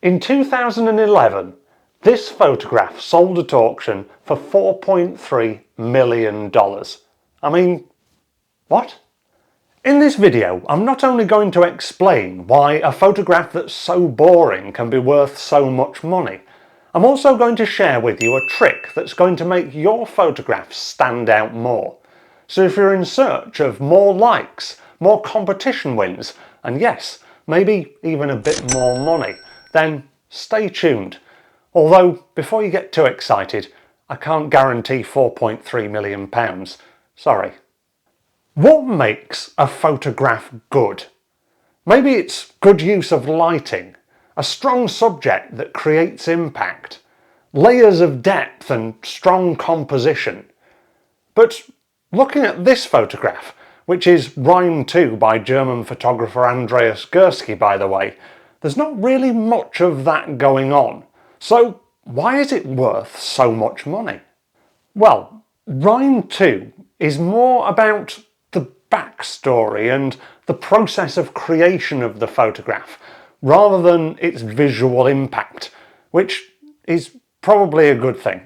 In 2011, this photograph sold at auction for $4.3 million. I mean, what? In this video, I'm not only going to explain why a photograph that's so boring can be worth so much money, I'm also going to share with you a trick that's going to make your photographs stand out more. So if you're in search of more likes, more competition wins, and yes, maybe even a bit more money, then stay tuned. Although, before you get too excited, I can't guarantee £4.3 million. Sorry. What makes a photograph good? Maybe it's good use of lighting, a strong subject that creates impact, layers of depth and strong composition. But looking at this photograph, which is Rhein II by German photographer Andreas Gursky, by the way, there's not really much of that going on. So why is it worth so much money? Well, Rhein II is more about the backstory and the process of creation of the photograph, rather than its visual impact, which is probably a good thing.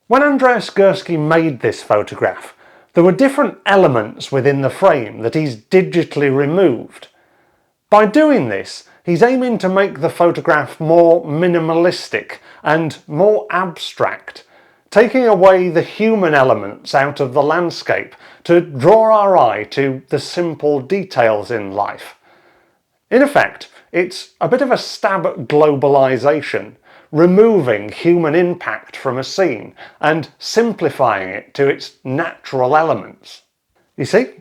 When Andreas Gursky made this photograph, there were different elements within the frame that he's digitally removed. By doing this, he's aiming to make the photograph more minimalistic and more abstract, taking away the human elements out of the landscape to draw our eye to the simple details in life. In effect, it's a bit of a stab at globalization, removing human impact from a scene and simplifying it to its natural elements. You see,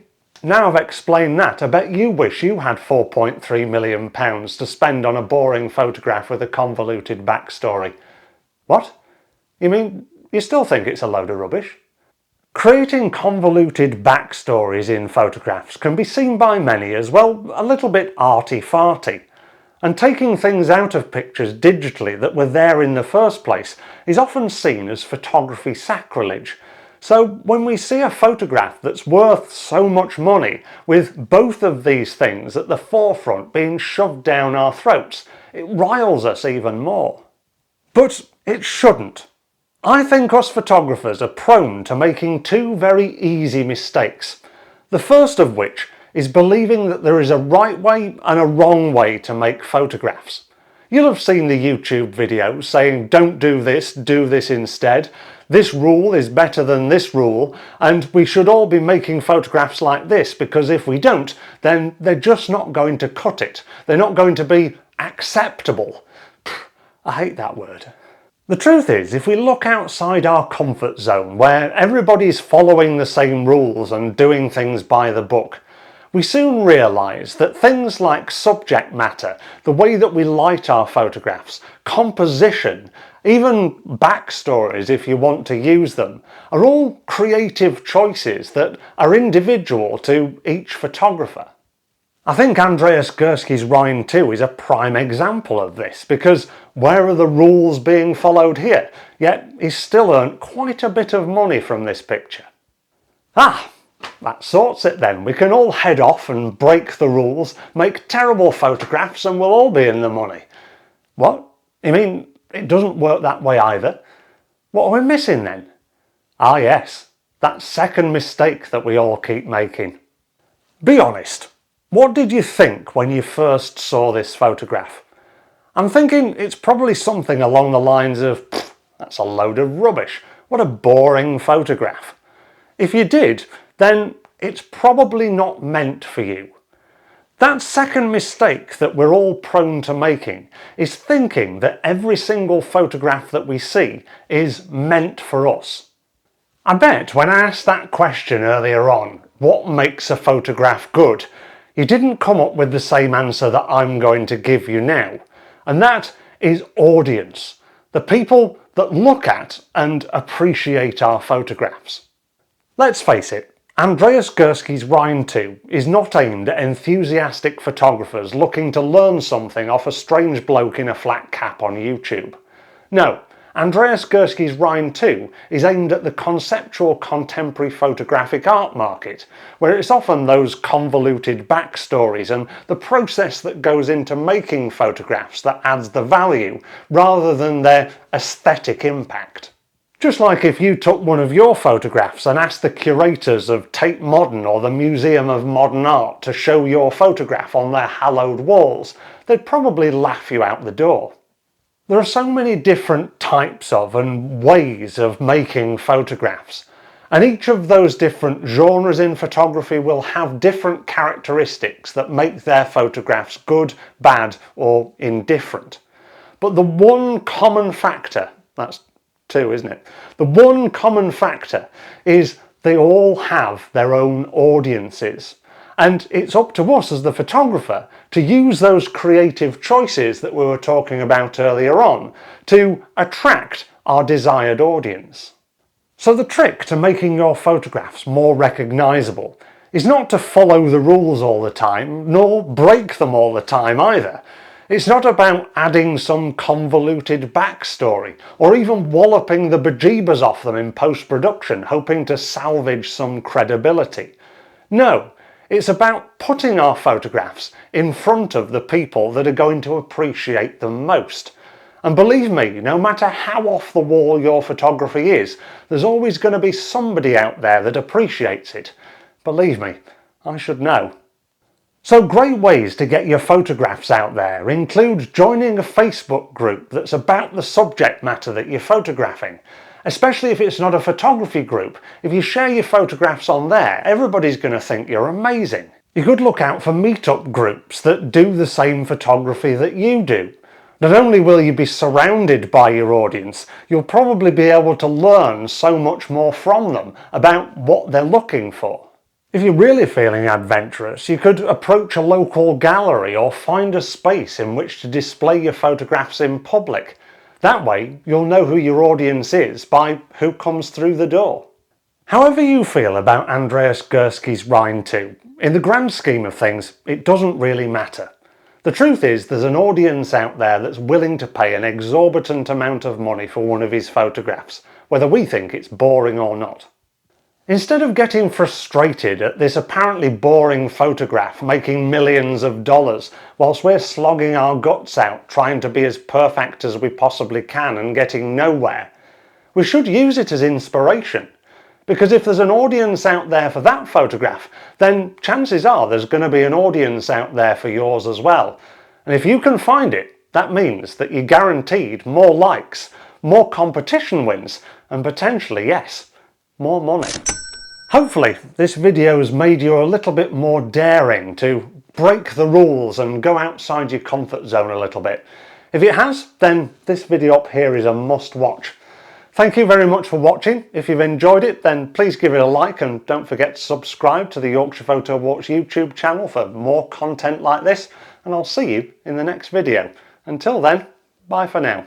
now I've explained that, I bet you wish you had £4.3 million to spend on a boring photograph with a convoluted backstory. What? You mean you still think it's a load of rubbish? Creating convoluted backstories in photographs can be seen by many as, well, a little bit arty-farty. And taking things out of pictures digitally that were there in the first place is often seen as photography sacrilege. So when we see a photograph that's worth so much money, with both of these things at the forefront being shoved down our throats, it riles us even more. But it shouldn't. I think us photographers are prone to making two very easy mistakes. The first of which is believing that there is a right way and a wrong way to make photographs. You'll have seen the YouTube videos saying don't do this instead, this rule is better than this rule, and we should all be making photographs like this because if we don't, then they're just not going to cut it. They're not going to be acceptable. I hate that word. The truth is, if we look outside our comfort zone, where everybody's following the same rules and doing things by the book, we soon realise that things like subject matter, the way that we light our photographs, composition, even backstories if you want to use them, are all creative choices that are individual to each photographer. I think Andreas Gursky's Rhein II is a prime example of this, because where are the rules being followed here? Yet he's still earned quite a bit of money from this picture. Ah! That sorts it then. We can all head off and break the rules, make terrible photographs, and we'll all be in the money. What? You mean it doesn't work that way either? What are we missing then? Ah yes, that second mistake that we all keep making. Be honest, what did you think when you first saw this photograph? I'm thinking it's probably something along the lines of, that's a load of rubbish, what a boring photograph. If you did, then it's probably not meant for you. That second mistake that we're all prone to making is thinking that every single photograph that we see is meant for us. I bet when I asked that question earlier on, what makes a photograph good, you didn't come up with the same answer that I'm going to give you now, and that is audience, the people that look at and appreciate our photographs. Let's face it, Andreas Gursky's Rhein II is not aimed at enthusiastic photographers looking to learn something off a strange bloke in a flat cap on YouTube. No, Andreas Gursky's Rhein II is aimed at the conceptual contemporary photographic art market, where it's often those convoluted backstories and the process that goes into making photographs that adds the value, rather than their aesthetic impact. Just like if you took one of your photographs and asked the curators of Tate Modern or the Museum of Modern Art to show your photograph on their hallowed walls, they'd probably laugh you out the door. There are so many different types of and ways of making photographs, and each of those different genres in photography will have different characteristics that make their photographs good, bad, or indifferent. But the one common factor, that's two, isn't it? The one common factor is they all have their own audiences. And it's up to us as the photographer to use those creative choices that we were talking about earlier on to attract our desired audience. So the trick to making your photographs more recognisable is not to follow the rules all the time, nor break them all the time either. It's not about adding some convoluted backstory, or even walloping the bejeebers off them in post-production, hoping to salvage some credibility. No. It's about putting our photographs in front of the people that are going to appreciate them most. And believe me, no matter how off the wall your photography is, there's always going to be somebody out there that appreciates it. Believe me, I should know. So great ways to get your photographs out there include joining a Facebook group that's about the subject matter that you're photographing. Especially if it's not a photography group. If you share your photographs on there, everybody's going to think you're amazing. You could look out for meetup groups that do the same photography that you do. Not only will you be surrounded by your audience, you'll probably be able to learn so much more from them about what they're looking for. If you're really feeling adventurous, you could approach a local gallery or find a space in which to display your photographs in public. That way, you'll know who your audience is by who comes through the door. However you feel about Andreas Gursky's Rhein II, in the grand scheme of things, it doesn't really matter. The truth is, there's an audience out there that's willing to pay an exorbitant amount of money for one of his photographs, whether we think it's boring or not. Instead of getting frustrated at this apparently boring photograph making millions of dollars whilst we're slogging our guts out trying to be as perfect as we possibly can and getting nowhere, we should use it as inspiration. Because if there's an audience out there for that photograph, then chances are there's going to be an audience out there for yours as well. And if you can find it, that means that you're guaranteed more likes, more competition wins, and potentially, yes, more money. Hopefully this video has made you a little bit more daring to break the rules and go outside your comfort zone a little bit. If it has, then this video up here is a must watch. Thank you very much for watching. If you've enjoyed it, then please give it a like and don't forget to subscribe to the Yorkshire Photo Walks YouTube channel for more content like this, and I'll see you in the next video. Until then, bye for now.